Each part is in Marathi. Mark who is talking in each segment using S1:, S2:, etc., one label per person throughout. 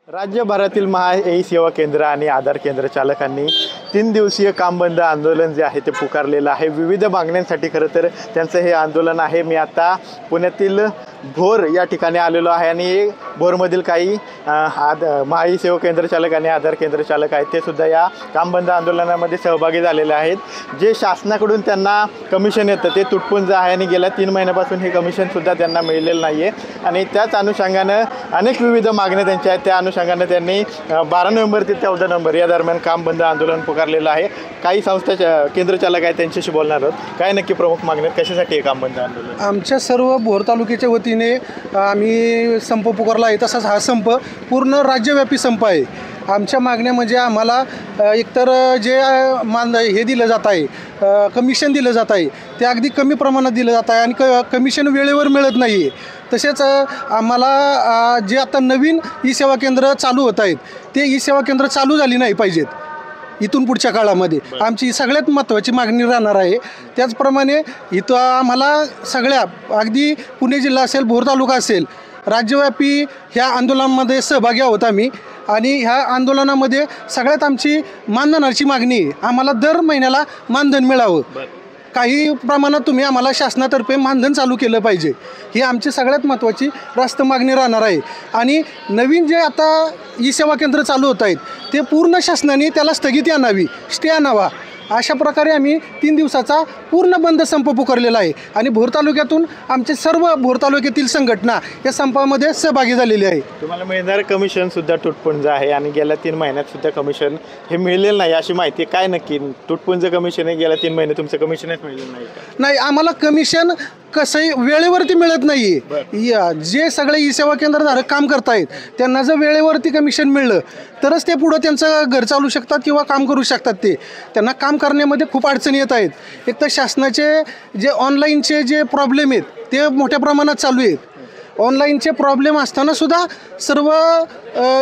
S1: राज्यभरातील ई सेवा केंद्र आणि आधार केंद्र चालकांनी 3 दिवसीय काम बंद आंदोलन जे आहे ते पुकारलेलं आहे। विविध मागण्यांसाठी खरं तर त्यांचं हे आंदोलन आहे। मी आता पुण्यातील भोर या ठिकाणी आलेलो आहे आणि भोरमधील काही ई सेवा केंद्र चालक आणि आधार केंद्र चालक आहेत ते सुद्धा या काम बंद आंदोलनामध्ये सहभागी झालेले आहेत। जे शासनाकडून त्यांना कमिशन येतं ते तुटपुंज आहे आणि गेल्या 3 महिन्यापासून हे कमिशन सुद्धा त्यांना मिळालेलं नाहीये आणि त्याच अनुषंगाने अनेक विविध मागण्या त्यांच्या आहेत। त्या अनुषंगाने त्यांनी 12 नोव्हेंबर ते 14 नोव्हेंबर या दरम्यान काम बंद आंदोलन पुकारलेलं आहे। काही संस्था केंद्र चालक आहेत त्यांच्याशी बोलणार आहोत। काय नक्की प्रमुख मागण्या कशासाठी हे काम बंद आंदोलन?
S2: आमच्या सर्व भोर तालुक्याच्या वतीने आम्ही संप पुकारला आहे। तसाच हा संप पूर्ण राज्यव्यापी संप आहे। आमच्या मागण्या म्हणजे आम्हाला एकतर जे हे दिलं जात आहे, कमिशन दिलं जात आहे ते अगदी कमी प्रमाणात दिलं जात आहे आणि कमिशन वेळेवर मिळत नाही आहे। तसेच आम्हाला जे आता नवीन ई सेवा केंद्र चालू होत आहेत ते ई सेवा केंद्र चालू झाली नाही पाहिजेत इथून पुढच्या काळामध्ये। आमची सगळ्यात महत्त्वाची मागणी राहणार आहे। त्याचप्रमाणे इथं आम्हाला सगळ्या अगदी पुणे जिल्हा असेल, भोर तालुका असेल, राज्यव्यापी ह्या आंदोलनामध्ये सहभागी आहोत आम्ही आणि ह्या आंदोलनामध्ये सगळ्यात आमची मानधनाची मागणी आहे। आम्हाला दर महिन्याला मानधन मिळावं, काही प्रमाणात तुम्ही आम्हाला शासनातर्फे मानधन चालू केलं पाहिजे, ही आमची सगळ्यात महत्त्वाची रास्त मागणी राहणार आहे। आणि नवीन जे आता ई सेवा केंद्र चालू होत आहेत ते पूर्ण शासनाने त्याला स्थगिती आणावी, स्टे आणावा, अशा प्रकारे आम्ही 3 दिवसाचा पूर्ण बंद संप पुकारलेला आहे। आणि भोर तालुक्यातून आमचे सर्व भोर तालुक्यातील संघटना या संपामध्ये सहभागी झालेली आहे।
S1: तुम्हाला मिळणारं कमिशन सुद्धा तुटपुंज आहे आणि गेल्या 3 महिन्यात सुद्धा कमिशन हे मिळलेलं नाही अशी माहिती काय नक्की? तुटपुंज कमिशन आहे, गेल्या 3 महिने तुमचं कमिशनच मिळलेलं नाही?
S2: नाही, आम्हाला कमिशन कसंही वेळेवरती मिळत नाही आहे। जे सगळे ई सेवा केंद्रधारक काम करतायत त्यांना जर वेळेवरती कमिशन मिळलं तरच ते पुढं त्यांचं घर चालू शकतात किंवा काम करू शकतात। त्यांना काम करण्यामध्ये खूप अडचणी येत आहेत। एक तर शासनाचे जे ऑनलाईनचे जे प्रॉब्लेम आहेत ते मोठ्या प्रमाणात चालू आहेत। ऑनलाईनचे प्रॉब्लेम असतानासुद्धा सर्व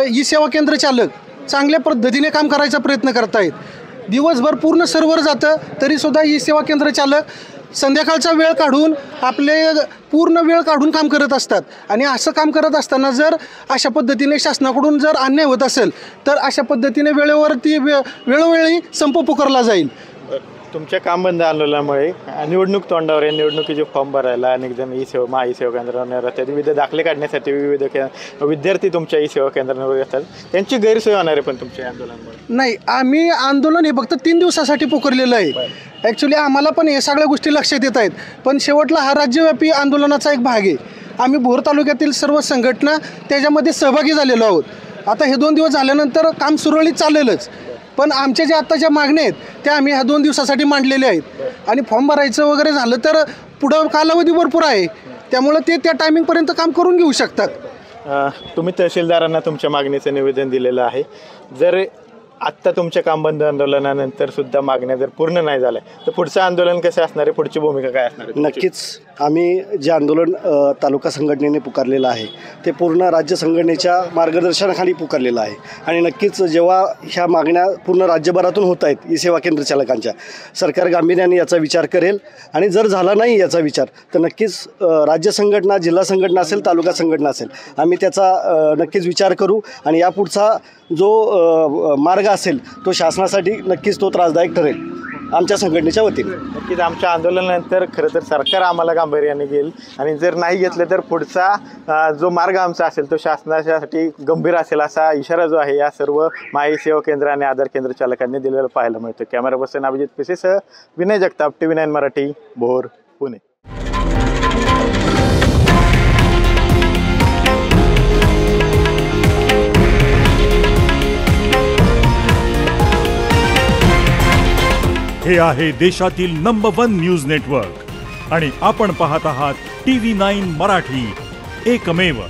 S2: ई सेवा केंद्र चालक चांगल्या पद्धतीने काम करायचा प्रयत्न करत आहेत। दिवसभर पूर्ण सर्व्हर जातं तरीसुद्धा ई सेवा केंद्र चालक संध्याकाळचा वेळ काढून आपले पूर्ण वेळ काढून काम करत असतात। आणि असं काम करत असताना जर अशा पद्धतीने शासनाकडून जर अन्याय होत असेल तर अशा पद्धतीने वेळोवेळी संप पुकारला जाईल।
S1: तुमच्या काम बंद आंदोलनामुळे निवडणूक तोंडावर आहे। निवडणुकीचे फॉर्म भरायला अनेक जण ई सेवा केंद्रावर राहतात, विविध दाखले काढण्यासाठी विविध विद्यार्थी तुमच्या ई सेवा केंद्रांवर येतात, त्यांची गैरसोय होणार आहे पण तुमच्या आंदोलनामुळे?
S2: नाही, आम्ही आंदोलन हे फक्त 3 दिवसासाठी पुकारलेलं आहे। ॲक्च्युली आम्हाला पण हे सगळ्या गोष्टी लक्षात येत आहेत, पण शेवटला हा राज्यव्यापी आंदोलनाचा एक भाग आहे। आम्ही भोर तालुक्यातील सर्व संघटना त्याच्यामध्ये सहभागी झालेलो आहोत। आता हे 2 दिवस झाल्यानंतर काम सुरळीत चालेलच, पण आमच्या ज्या आत्ताच्या मागण्या आहेत त्या आम्ही ह्या 2 दिवसासाठी मांडलेल्या आहेत। आणि फॉर्म भरायचं वगैरे झालं तर पुढं कालावधी भरपूर आहे, त्यामुळं ते त्या टायमिंगपर्यंत काम करून घेऊ शकतात।
S1: तुम्ही तहसीलदारांना तुमच्या मागणीचं निवेदन दिलेलं आहे। जर आत्ता तुमच्या काम बंद आंदोलनानंतर सुद्धा मागण्या जर पूर्ण नाही झाल्या तर पुढचं आंदोलन कसं असणार आहे, पुढची भूमिका काय असणार आहे?
S3: नक्कीच आम्ही जे आंदोलन तालुका संघटनेने पुकारलेलं आहे ते पूर्ण राज्य संघटनेच्या मार्गदर्शनाखाली पुकारलेलं आहे। आणि नक्कीच जेव्हा ह्या मागण्या पूर्ण राज्यभरातून होत आहेत ई सेवा केंद्र चालकांच्या, सरकार गांभीर्याने याचा विचार करेल आणि जर झाला नाही याचा विचार तर नक्कीच राज्य संघटना, जिल्हा संघटना असेल, तालुका संघटना असेल, आम्ही त्याचा नक्कीच विचार करू आणि यापुढचा जो मार्ग असेल तो शासनासाठी नक्कीच तो त्रासदायक ठरेल आमच्या संघटनेच्या वतीने।
S1: नक्कीच आमच्या आंदोलनानंतर खरं तर सरकार आम्हाला गांभीर्याने घेईल आणि जर नाही घेतलं तर पुढचा जो मार्ग आमचा असेल तो शासनासाठी गंभीर असेल असा इशारा जो आहे या सर्व ई सेवा केंद्र आणि आधार केंद्र चालकांनी दिलेला पाहायला मिळतो। कॅमेरा पर्सन अभिजित पिसेसह विनय जगताप, TV9 मराठी, भोर, पुणे।
S4: हे आहे देशातील नंबर 1 न्यूज नेटवर्क आणि आपण पाहत आहात TV9 मराठी, एकमेव।